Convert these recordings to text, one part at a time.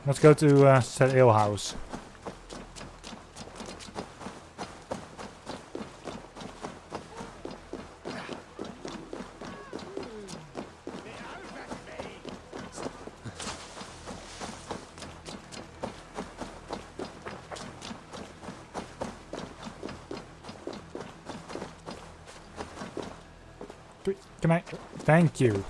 Let's go to said ale house. Can I? Thank you.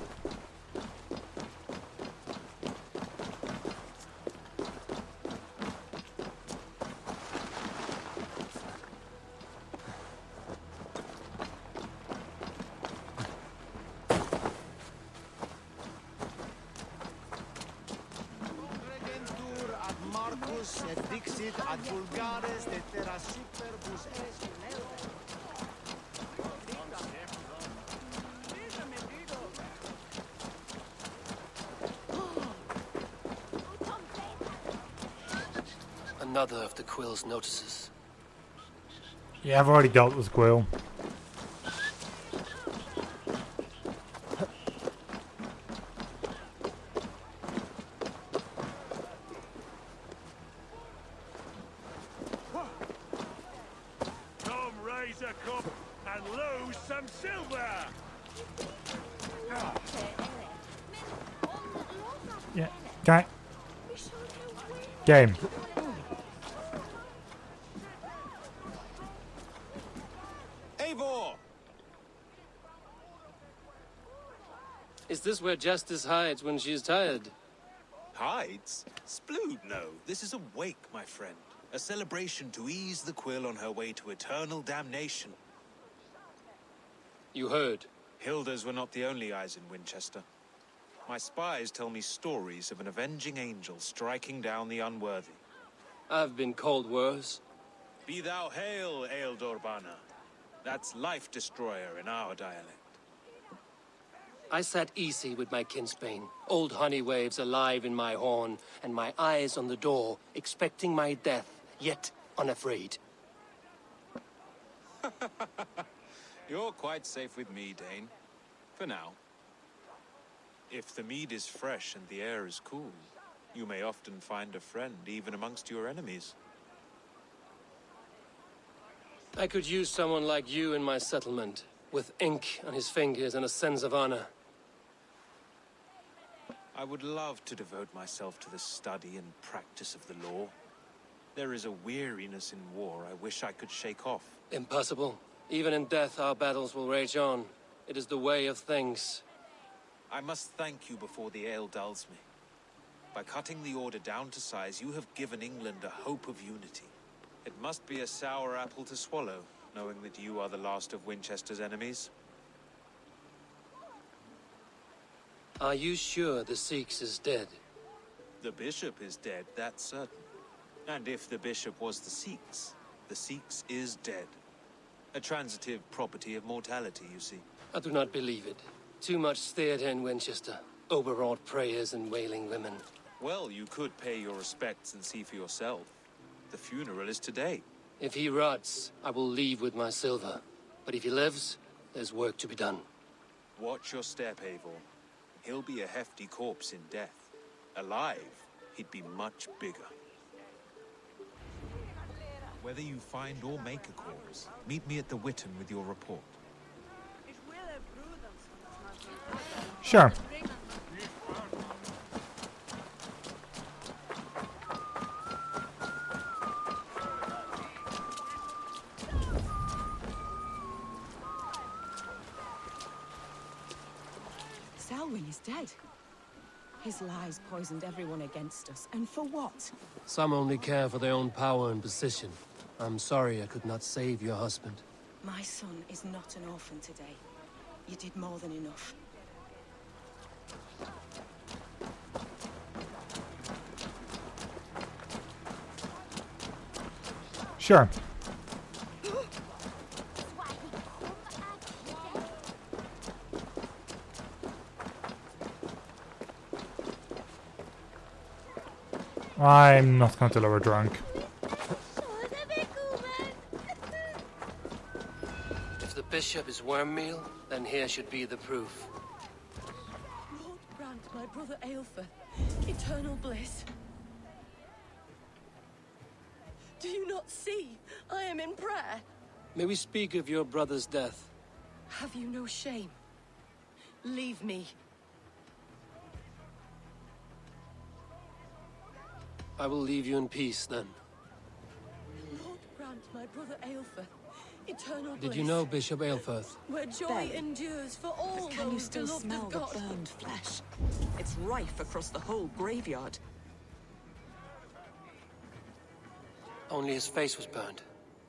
Another of the Quill's notices. Yeah, I've already dealt with Quill. Come raise a cup and lose some silver. Yeah, can I? Game. Is this where Justice hides when she is tired? Hides? Splood, no. This is a wake, my friend. A celebration to ease the Quill on her way to eternal damnation. You heard. Hilda's were not the only eyes in Winchester. My spies tell me stories of an avenging angel striking down the unworthy. I've been called worse. Be thou hail, Ealdorbanna. That's Life Destroyer in our dialect. I sat easy with my kinsbane, old honey waves alive in my horn, and my eyes on the door, expecting my death, yet unafraid. You're quite safe with me, Dane. For now. If the mead is fresh and the air is cool, you may often find a friend even amongst your enemies. I could use someone like you in my settlement, with ink on his fingers and a sense of honor. I would love to devote myself to the study and practice of the law. There is a weariness in war I wish I could shake off. Impossible. Even in death, our battles will rage on. It is the way of things. I must thank you before the ale dulls me. By cutting the order down to size, you have given England a hope of unity. It must be a sour apple to swallow, knowing that you are the last of Winchester's enemies. Are you sure the Sikhs is dead? The bishop is dead, that's certain. And if the bishop was the Sikhs is dead. A transitive property of mortality, you see. I do not believe it. Too much theatre in Winchester. Overwrought prayers and wailing women. Well, you could pay your respects and see for yourself. The funeral is today. If he rots, I will leave with my silver. But if he lives, there's work to be done. Watch your step, Eivor. He'll be a hefty corpse in death. Alive, he'd be much bigger. Whether you find or make a corpse, meet me at the Witten with your report. Sure. Selwyn is dead. His lies poisoned everyone against us, and for what? Some only care for their own power and position. I'm sorry I could not save your husband. My son is not an orphan today. You did more than enough. Sure. I'm not going to lower drunk. If the bishop is worm meal, then here should be the proof. Lord grant my brother Aelfer eternal bliss. Do you not see? I am in prayer. May we speak of your brother's death? Have you no shame? Leave me. I will leave you in peace, then. Lord grant my brother Aelfir eternal bliss. Did you know Bishop Aelfirth? Where joy endures for all Can you those still beloved smell of the God. burned flesh? It's rife across the whole graveyard. Only his face was burned.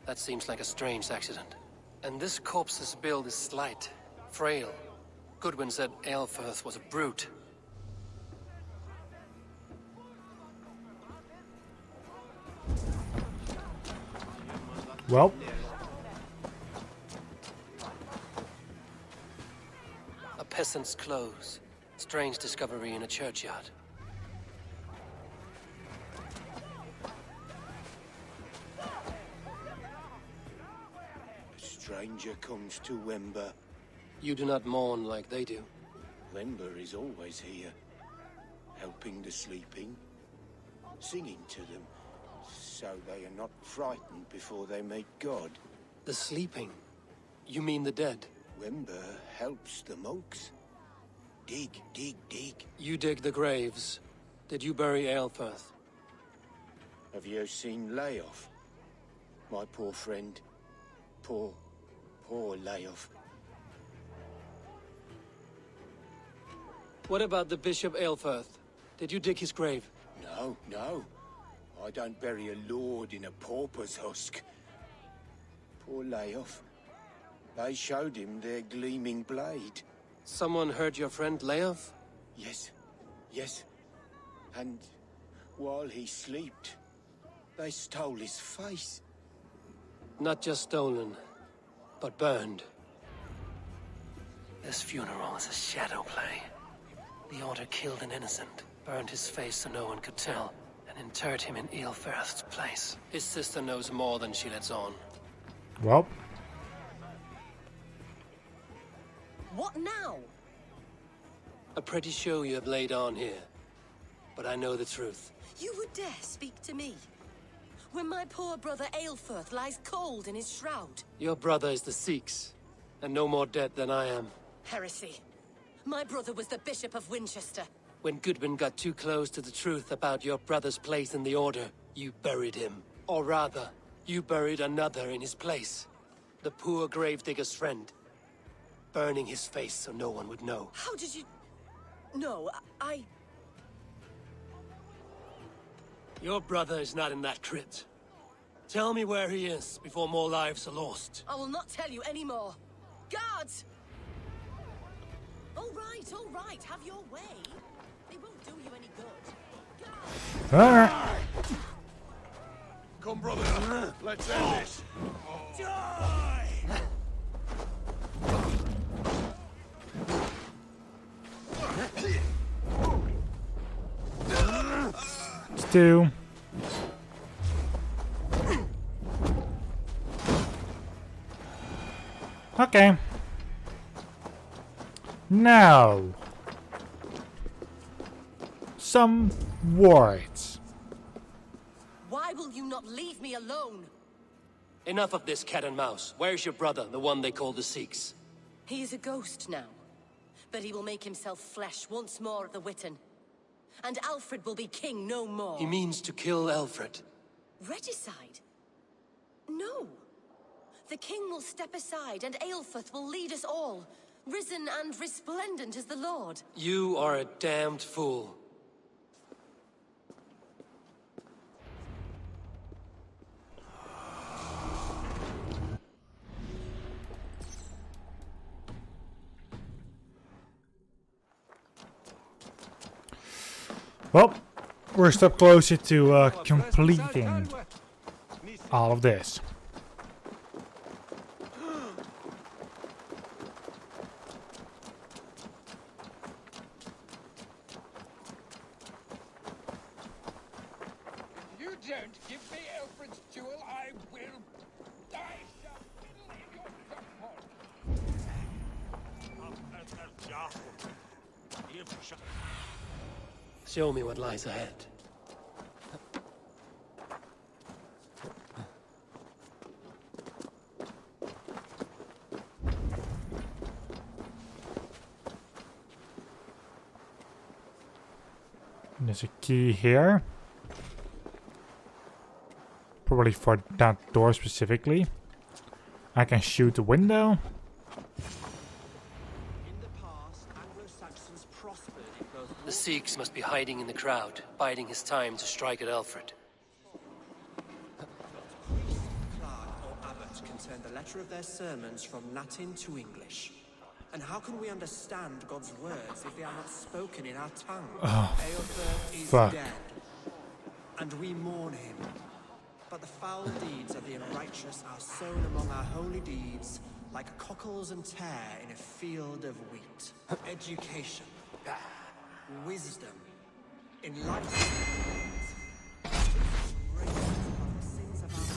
That seems like a strange accident. And this corpse's build is slight, frail. Goodwin said Aelfirth was a brute. Well, A peasant's clothes. Strange discovery in a churchyard. Stranger comes to Wember. You do not mourn like they do. Wember is always here, helping the sleeping, singing to them, so they are not frightened before they meet God. The sleeping? You mean the dead? Wember helps the monks. Dig, dig, dig. You dig the graves. Did you bury Aelfirth? Have you seen Layoff? My poor friend. Poor Layoff. What about the Bishop Aelfirth? Did you dig his grave? No. I don't bury a lord in a pauper's husk. Poor Layoff. They showed him their gleaming blade. Someone hurt your friend Leof? Yes. And while he slept, they stole his face. Not just stolen, but burned. This funeral is a shadow play. The Order killed an innocent, burned his face so no one could tell, and interred him in Aelfirth's place. His sister knows more than she lets on. well, What now? A pretty show you have laid on here. But I know the truth. You would dare speak to me? When my poor brother Aelfirth lies cold in his shroud. Your brother is the Sikhs, and no more dead than I am. Heresy. My brother was the Bishop of Winchester. When Goodwin got too close to the truth about your brother's place in the Order, you buried him. Or rather, you buried another in his place. The poor gravedigger's friend. Burning his face so no one would know. How did you... No, I... Your brother is not in that crypt. Tell me where he is before more lives are lost. I will not tell you anymore. Guards! All right, have your way. They won't do you any good. Guards! alright. Come, brother. Let's end this. Die! Two. Okay. Now, some words. Why will you not leave me alone? Enough of this cat and mouse. Where's your brother, the one they call the Sikhs? He is a ghost now, but he will make himself flesh once more at the Witten. And Alfred will be king no more. He means to kill Alfred. Regicide? No. The king will step aside and Aelfirth will lead us all, risen and resplendent as the Lord. You are a damned fool. Well, we're a step closer to completing all of this. If you don't give me Alfred's jewel, I will die. Shall fiddle in your support. Show me what lies ahead. There's a key here. Probably for that door specifically. I can shoot the window. In the past, Anglo-Saxons prospered in both The Sikhs must be hiding in the crowd, biding his time to strike at Alfred. priest, clerk, or abbot can turn the letter of their sermons from Latin to English. And how can we understand God's words if they are not spoken in our tongue? Eofor is fuck. dead, and we mourn him. But the foul deeds of the unrighteous are sown among our holy deeds, like cockles and tare in a field of wheat. Education, wisdom, enlightenment. Sins of our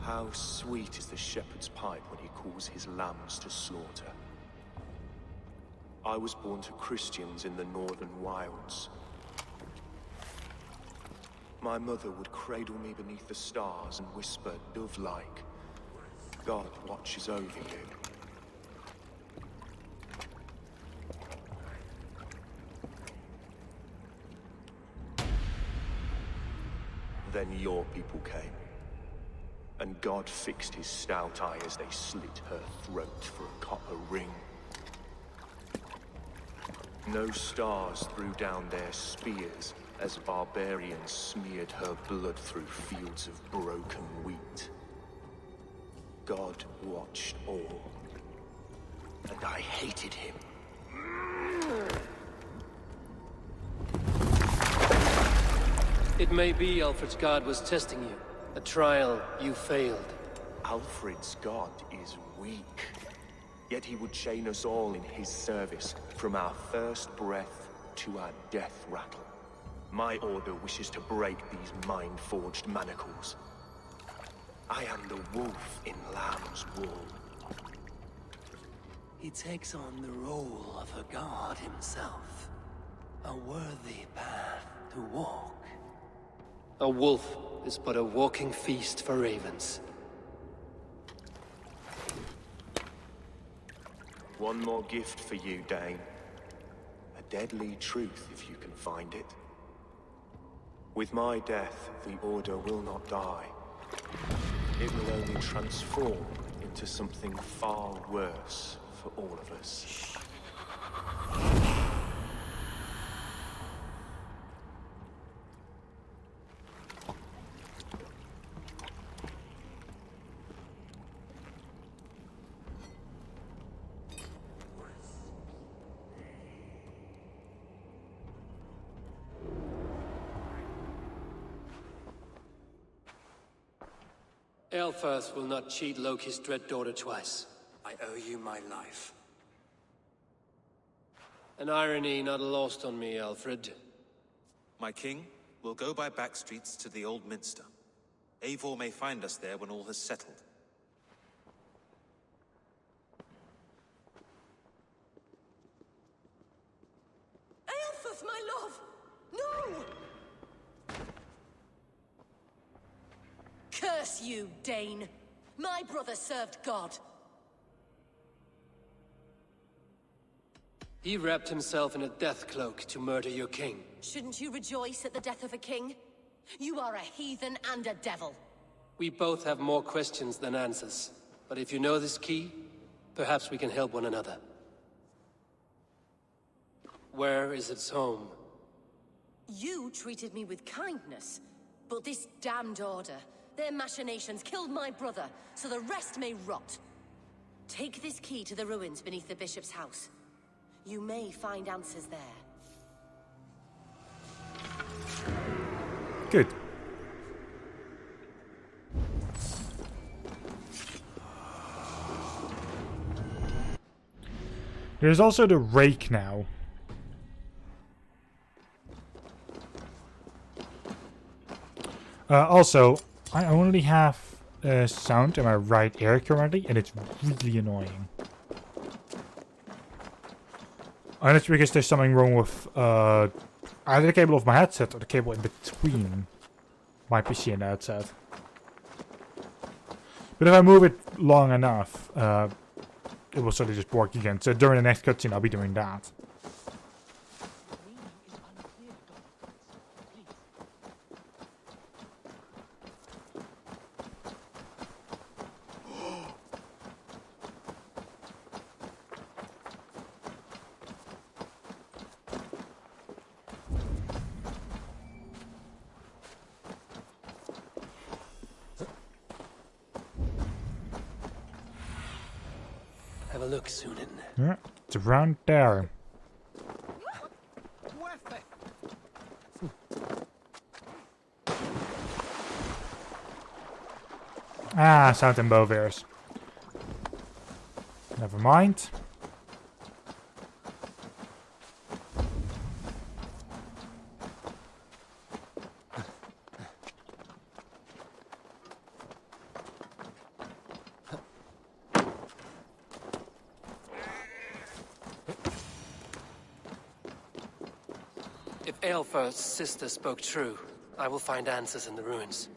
How sweet is the shepherd's pipe when he calls his lambs to slaughter. I was born to Christians in the northern wilds. My mother would cradle me beneath the stars and whisper, dove-like, God watches over you. Then your people came. And God fixed his stout eye as they slit her throat for a copper ring. No stars threw down their spears as barbarians smeared her blood through fields of broken wheat. God watched all, and I hated him. It may be Alfred's god was testing you. A trial you failed. Alfred's god is weak. Yet he would chain us all in his service, from our first breath to our death rattle. My order wishes to break these mind-forged manacles. I am the wolf in lamb's wool. He takes on the role of a god himself. A worthy path to walk. A wolf is but a walking feast for ravens. One more gift for you, Dane. A deadly truth, if you can find it. With my death, the Order will not die. It will only transform into something far worse for all of us. Aelfirth will not cheat Loki's dread daughter twice. I owe you my life. An irony not lost on me, Alfred. My king, we'll go by back streets to the Old Minster. Eivor may find us there when all has settled. Aelfirth, my love! No! Curse you, Dane! My brother served God. He wrapped himself in a death cloak to murder your king. Shouldn't you rejoice at the death of a king? You are a heathen and a devil. We both have more questions than answers. But if you know this key, perhaps we can help one another. Where is its home? You treated me with kindness, but this damned Order, their machinations killed my brother, so the rest may rot. Take this key to the ruins beneath the bishop's house. You may find answers there. Good. There's also the rake now. Also, I only have sound in my right ear currently, and it's really annoying. And it's because there's something wrong with either the cable of my headset or the cable in between my PC and the headset. But if I move it long enough, it will suddenly just work again. So during the next cutscene, I'll be doing that. Have a look, Sunan. Yeah, it's around there. Ah, sound in both ears. Never mind. If Aelfir's sister spoke true, I will find answers in the ruins.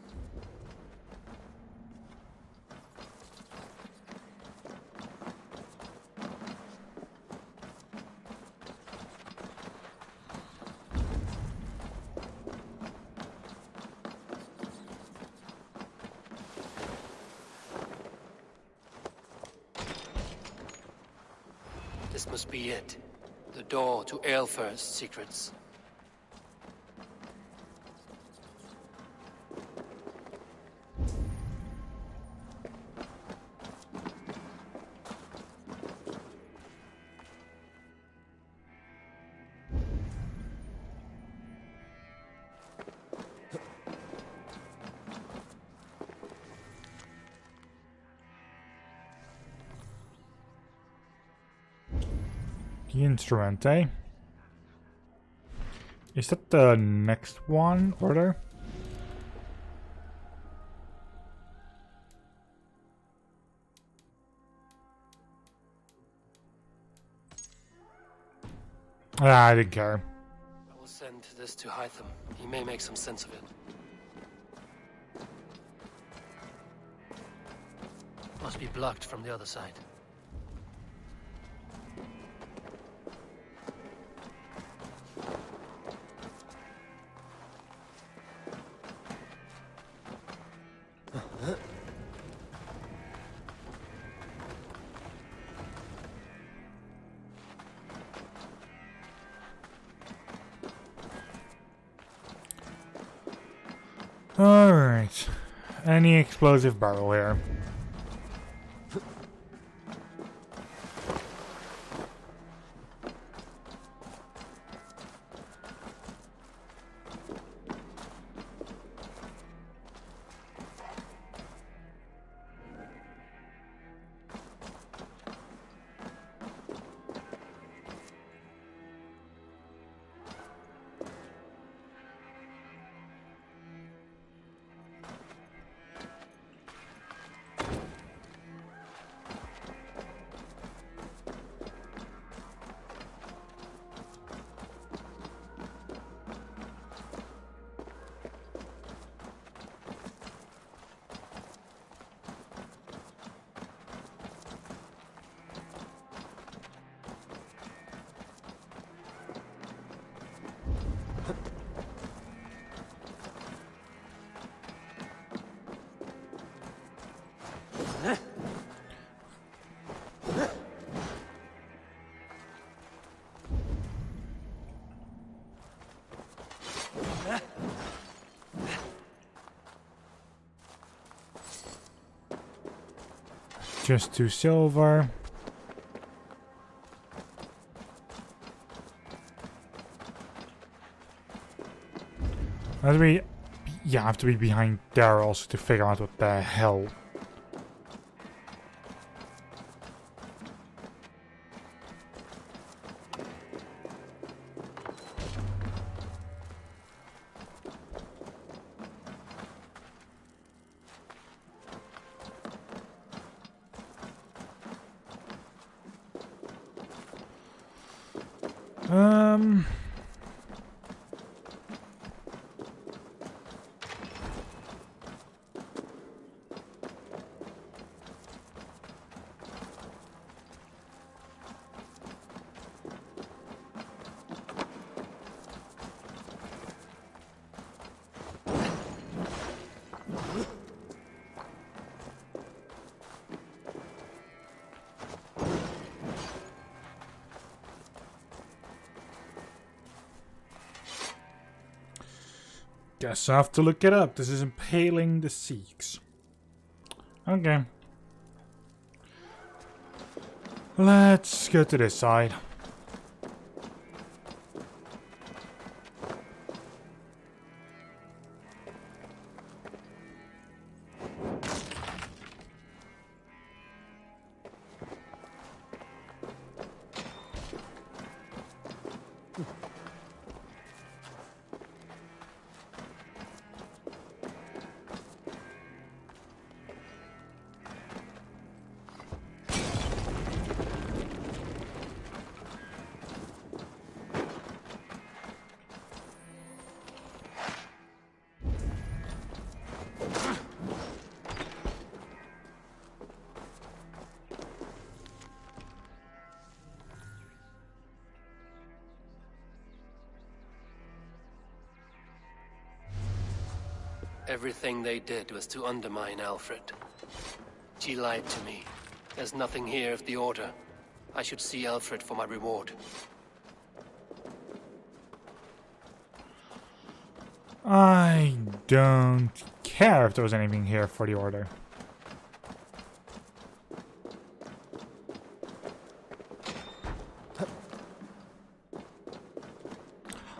This must be it. The door to Aelfir's secrets. The instrument, eh? Is that the next one order? Ah, I didn't care. I will send this to Hytham. He may make some sense of it. Must be blocked from the other side. Alright. Any explosive barrel here. Just 2 silver. I have to be behind there also to figure out what the hell. Guess I have to look it up. This is impaling the Sikhs. Okay. Let's go to this side. Everything they did was to undermine Alfred. She lied to me. There's nothing here of the Order. I should see Alfred for my reward. I don't care if there was anything here for the Order.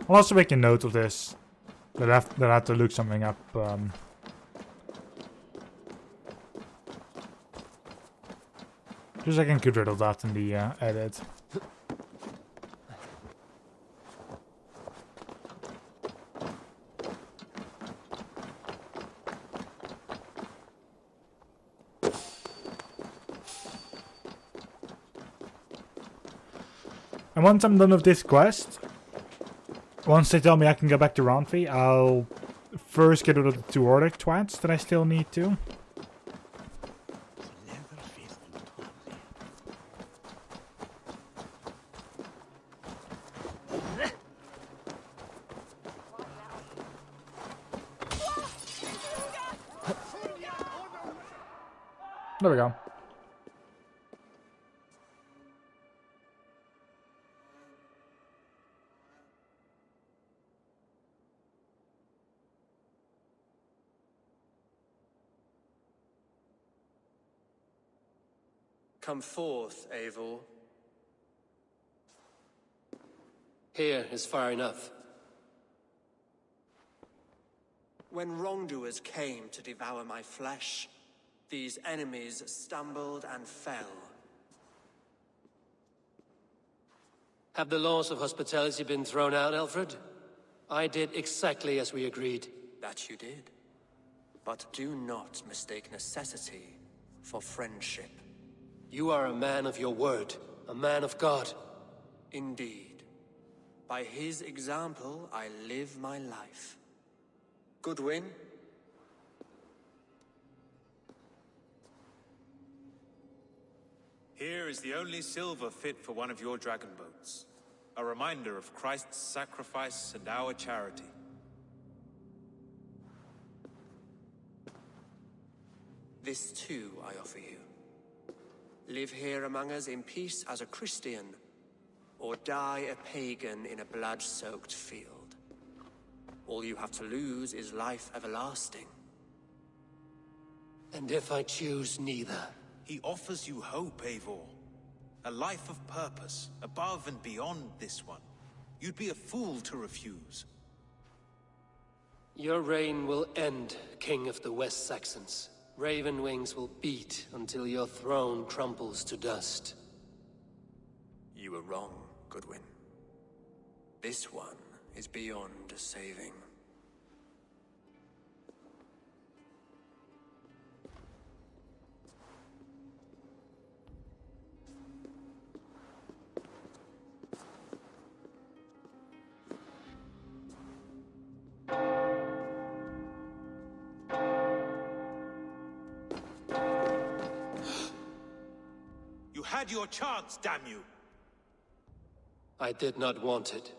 I'll also make a note of this. That I have to look something up. Just so I can get rid of that in the edit. And once I'm done with this quest, once they tell me I can go back to Roundtree, I'll first get rid of the 2 Order twats that I still need to. There we go. Come forth, Eivor. Here is far enough. When wrongdoers came to devour my flesh, these enemies stumbled and fell. Have the laws of hospitality been thrown out, Alfred? I did exactly as we agreed. That you did. But do not mistake necessity for friendship. You are a man of your word, a man of God. Indeed. By his example, I live my life. Goodwin? Here is the only silver fit for one of your dragon boats. A reminder of Christ's sacrifice and our charity. This too I offer you. Live here among us in peace as a Christian, or die a pagan in a blood-soaked field. All you have to lose is life everlasting. And if I choose neither? He offers you hope, Eivor. A life of purpose, above and beyond this one. You'd be a fool to refuse. Your reign will end, King of the West Saxons. Raven wings will beat until your throne crumbles to dust. You were wrong, Goodwin. This one is beyond saving. had your chance, damn you! I did not want it.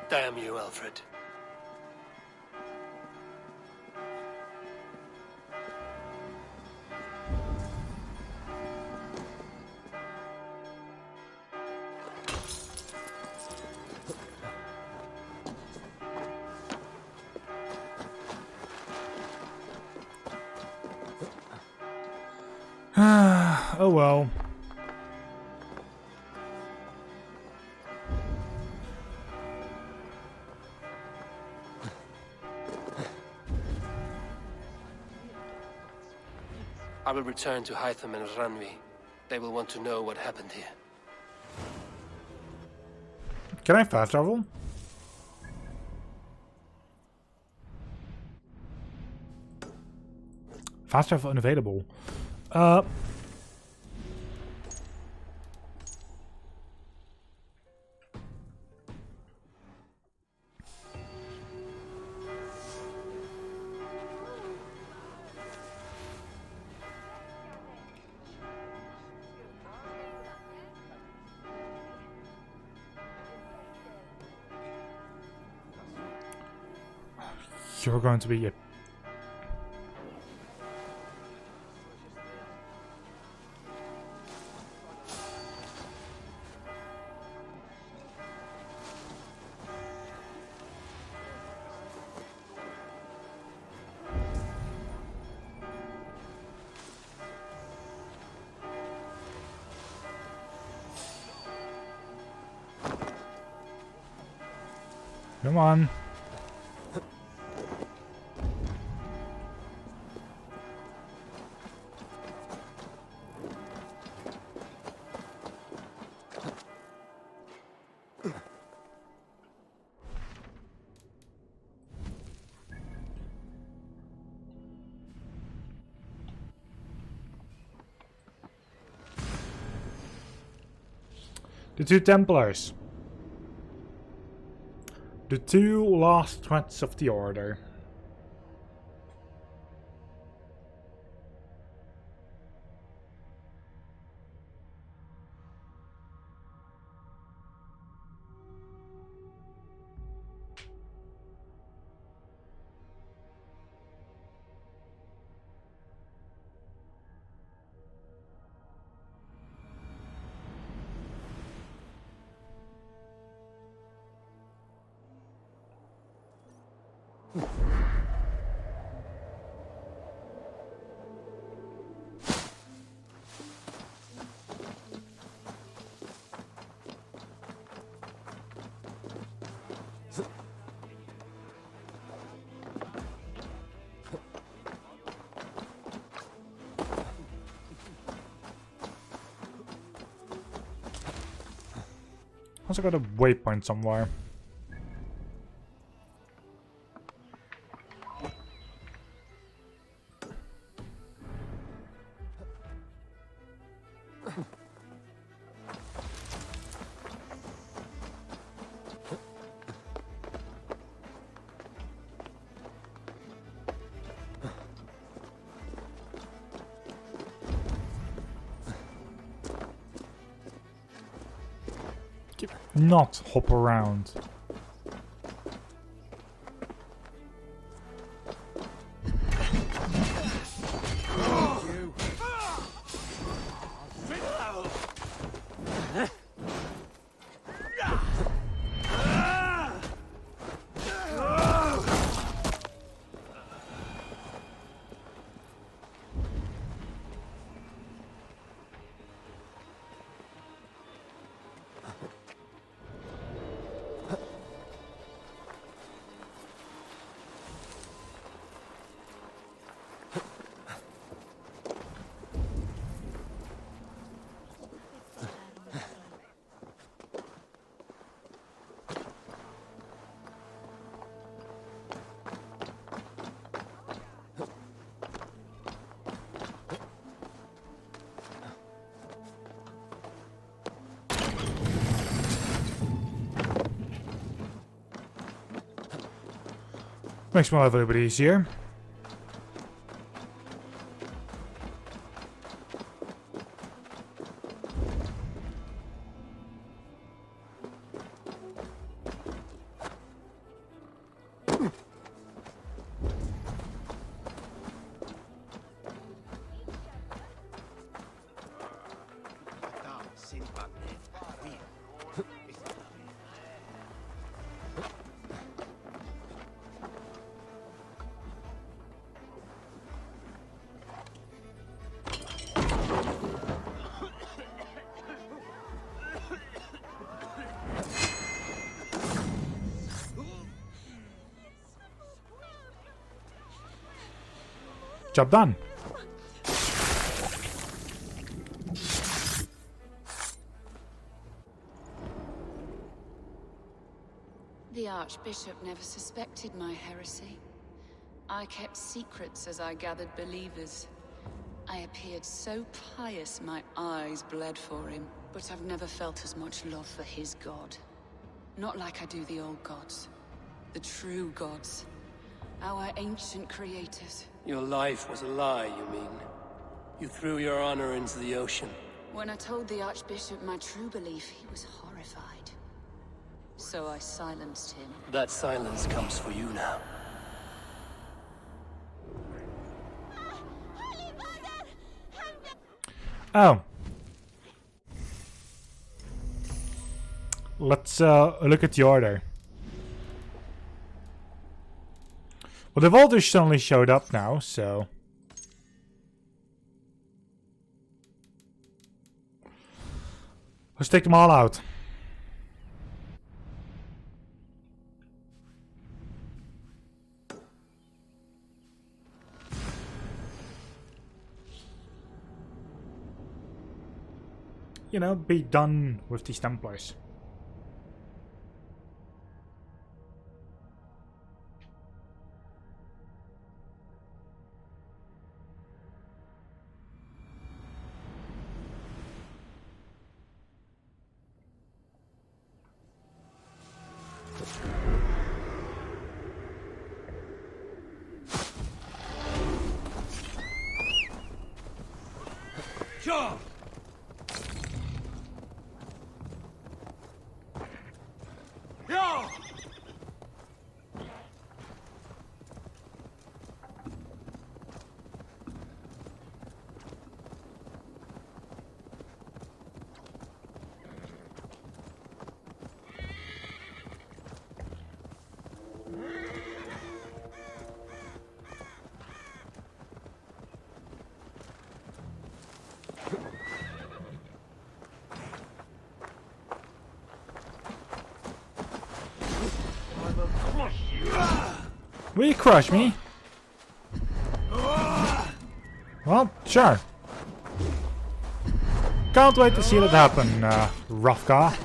Damn you, Alfred. Oh well. I will return to Hytham and Ranvi. They will want to know what happened here. Can I fast travel? Fast travel unavailable. You're going to be a... Come on. The two Templars. The two last threats of the Order. Also got a waypoint somewhere. Not hop around. Makes my life a little bit easier. Job done. The Archbishop never suspected my heresy. I kept secrets as I gathered believers. I appeared so pious my eyes bled for him, but I've never felt as much love for his god. Not like I do the old gods. The true gods. Our ancient creators. Your life was a lie, you mean? You threw your honor into the ocean. When I told the Archbishop my true belief, he was horrified. So I silenced him. That silence comes for you now. Oh. Let's look at the order. Well, the Vultures suddenly showed up now, so... let's take them all out. You know, be done with these Templars. Sure. Yeah. Will you crush me? Well, sure. Can't wait to see that happen, rough guy.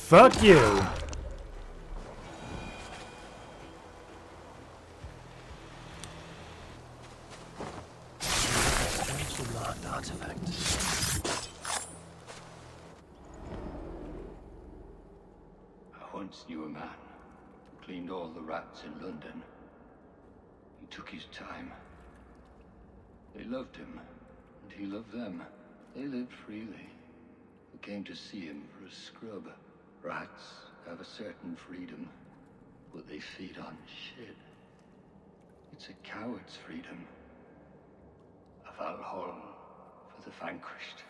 Fuck you! Artifact. I once knew a man who cleaned all the rats in London. He took his time. They loved him, and he loved them. They lived freely. They came to see him for a scrub. Rats have a certain freedom, but they feed on shit. It's a coward's freedom. A Valhalla for the vanquished.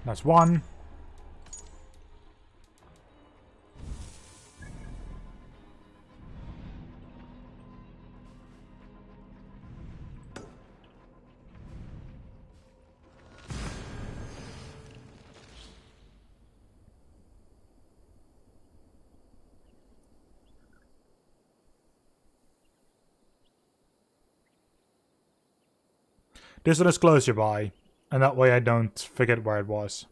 That's one. This one is closer by, and that way I don't forget where it was.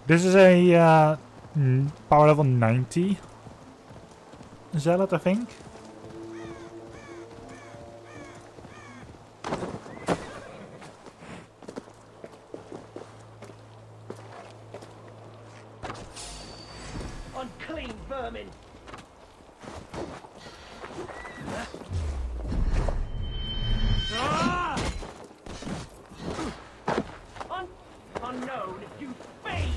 This is a power level 90 zealot, I think. Unclean vermin! Unknown, you fiend!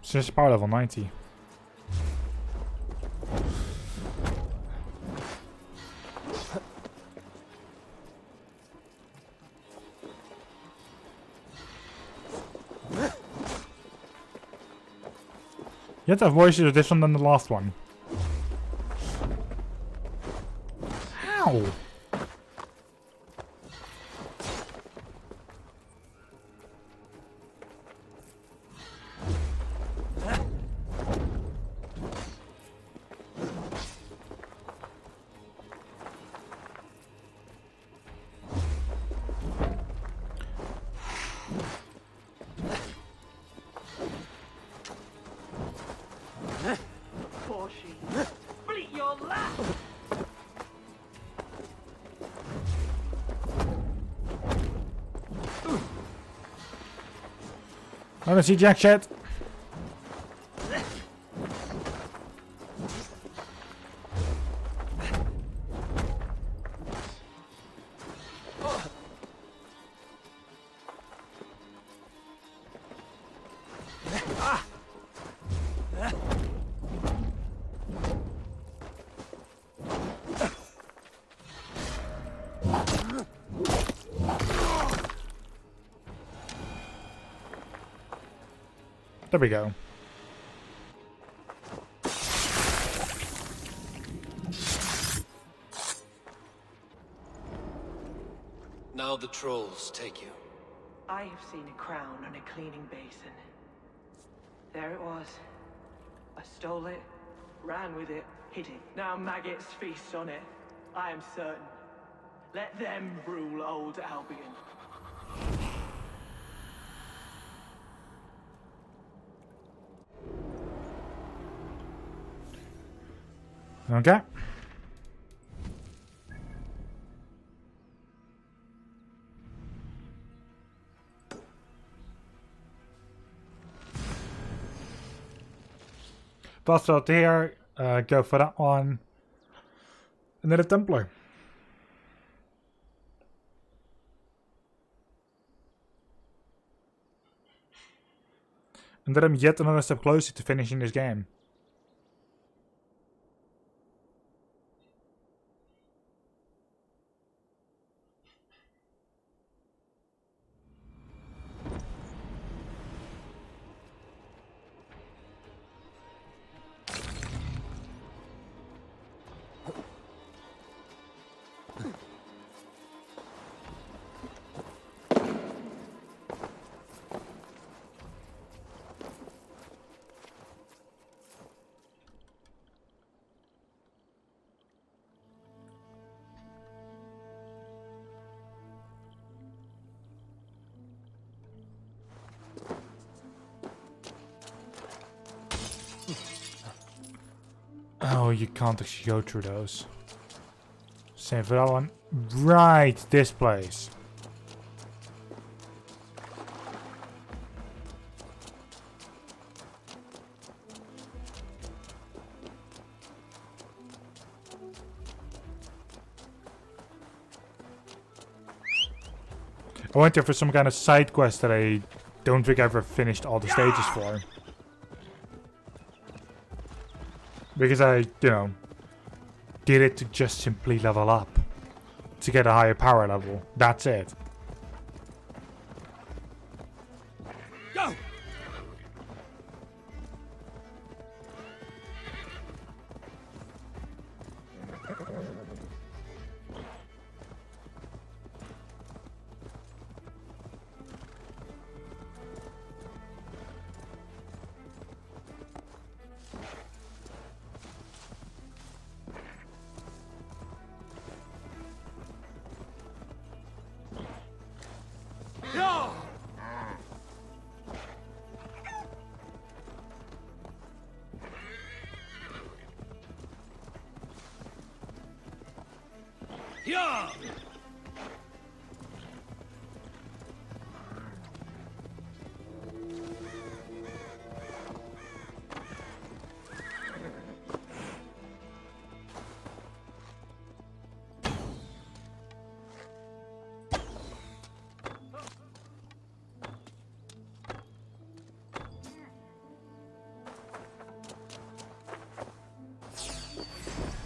It's just power level 90. Yet the voice is different than the last one. How? Bleat your lap! I don't see jack shit. There we go. Now the trolls take you. I have seen a crown on a cleaning basin. There it was. I stole it, ran with it, hid it. Now maggots feast on it. I am certain. Let them rule old Albion. Okay. Fast out here, go for that one. And then a Templar. And then I'm yet another step closer to finishing this game. Oh, you can't actually go through those. Same for that one. Right, this place. I went there for some kind of side quest that I don't think I ever finished all the stages for. Because I, you know, did it to just simply level up. To get a higher power level. That's it. Go! Yeah!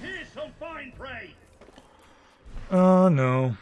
Here's some fine prey! Oh no.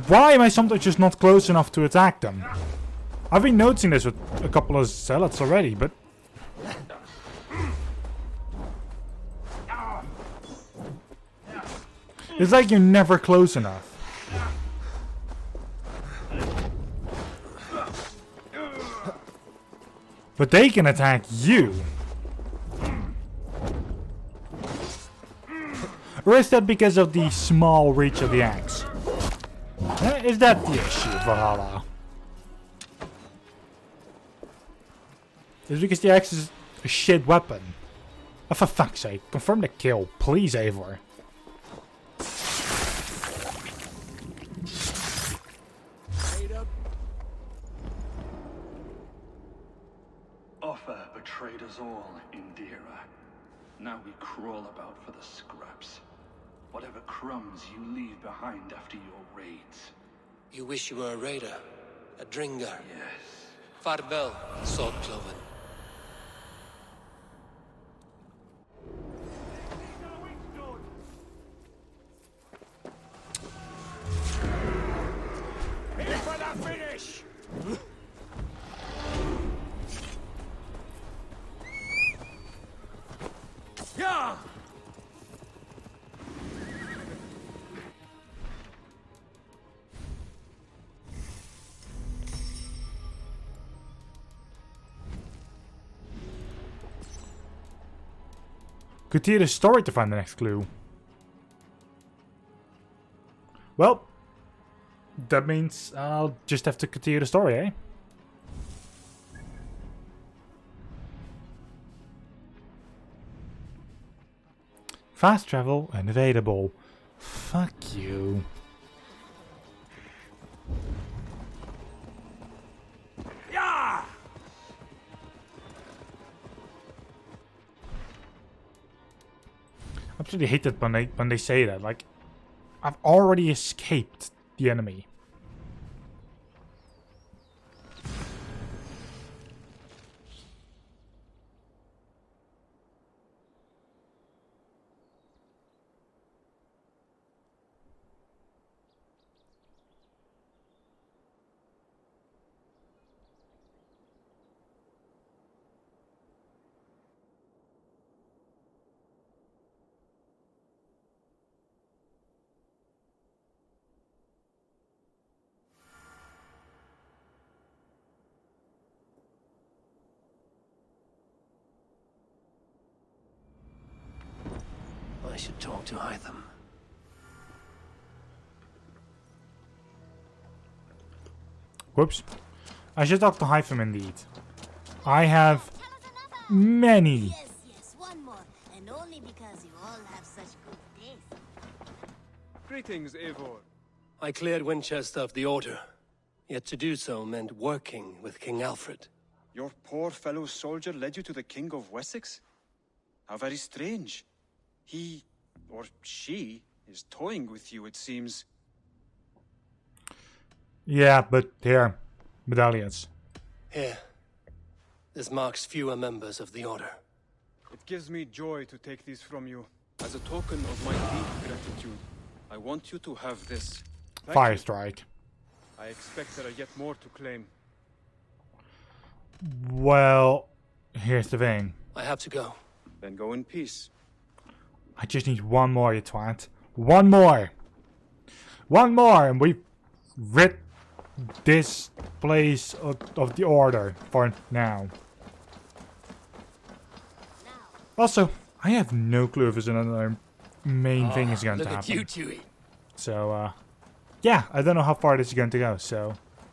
Why am I sometimes just not close enough to attack them? I've been noticing this with a couple of zealots already, but... It's like you're never close enough. But they can attack you. Or is that because of the small reach of the axe? Is that the issue, Valhalla? Is it because the axe is a shit weapon? Oh, for fuck's sake, confirm the kill, please, Eivor. Offer betrayed us all, Indira. Now we crawl about for the scraps. Whatever crumbs you leave behind after your raids. You wish you were a raider, a dringer. Yes. Farvel, Swordcloven. Here for the finish! Yeah! Could hear the story to find the next clue. Well, that means I'll just have to continue the story, eh? Fast travel unavailable. Fuck you. Yeah! absolutely hate it when they say that. Like, I've already escaped the enemy. I should talk to Hytham. Whoops. I should talk to Hytham indeed. I have many. Yes, one more. And only because you all have such good taste. Greetings, Eivor. I cleared Winchester of the Order. Yet to do so meant working with King Alfred. Your poor fellow soldier led you to the King of Wessex? How very strange. He, or she, is toying with you, it seems. Yeah, but here, medallions. Here. This marks fewer members of the Order. It gives me joy to take these from you. As a token of my deep gratitude, I want you to have this. Fire strike. I expect there are yet more to claim. Well, here's the thing. I have to go. Then go in peace. I just need one more, you twat. One more! One more, and we've rid this place of the Order for now. Also, I have no clue if there's another main thing is going to happen. Look at you, Chewie. So, yeah, I don't know how far this is going to go, so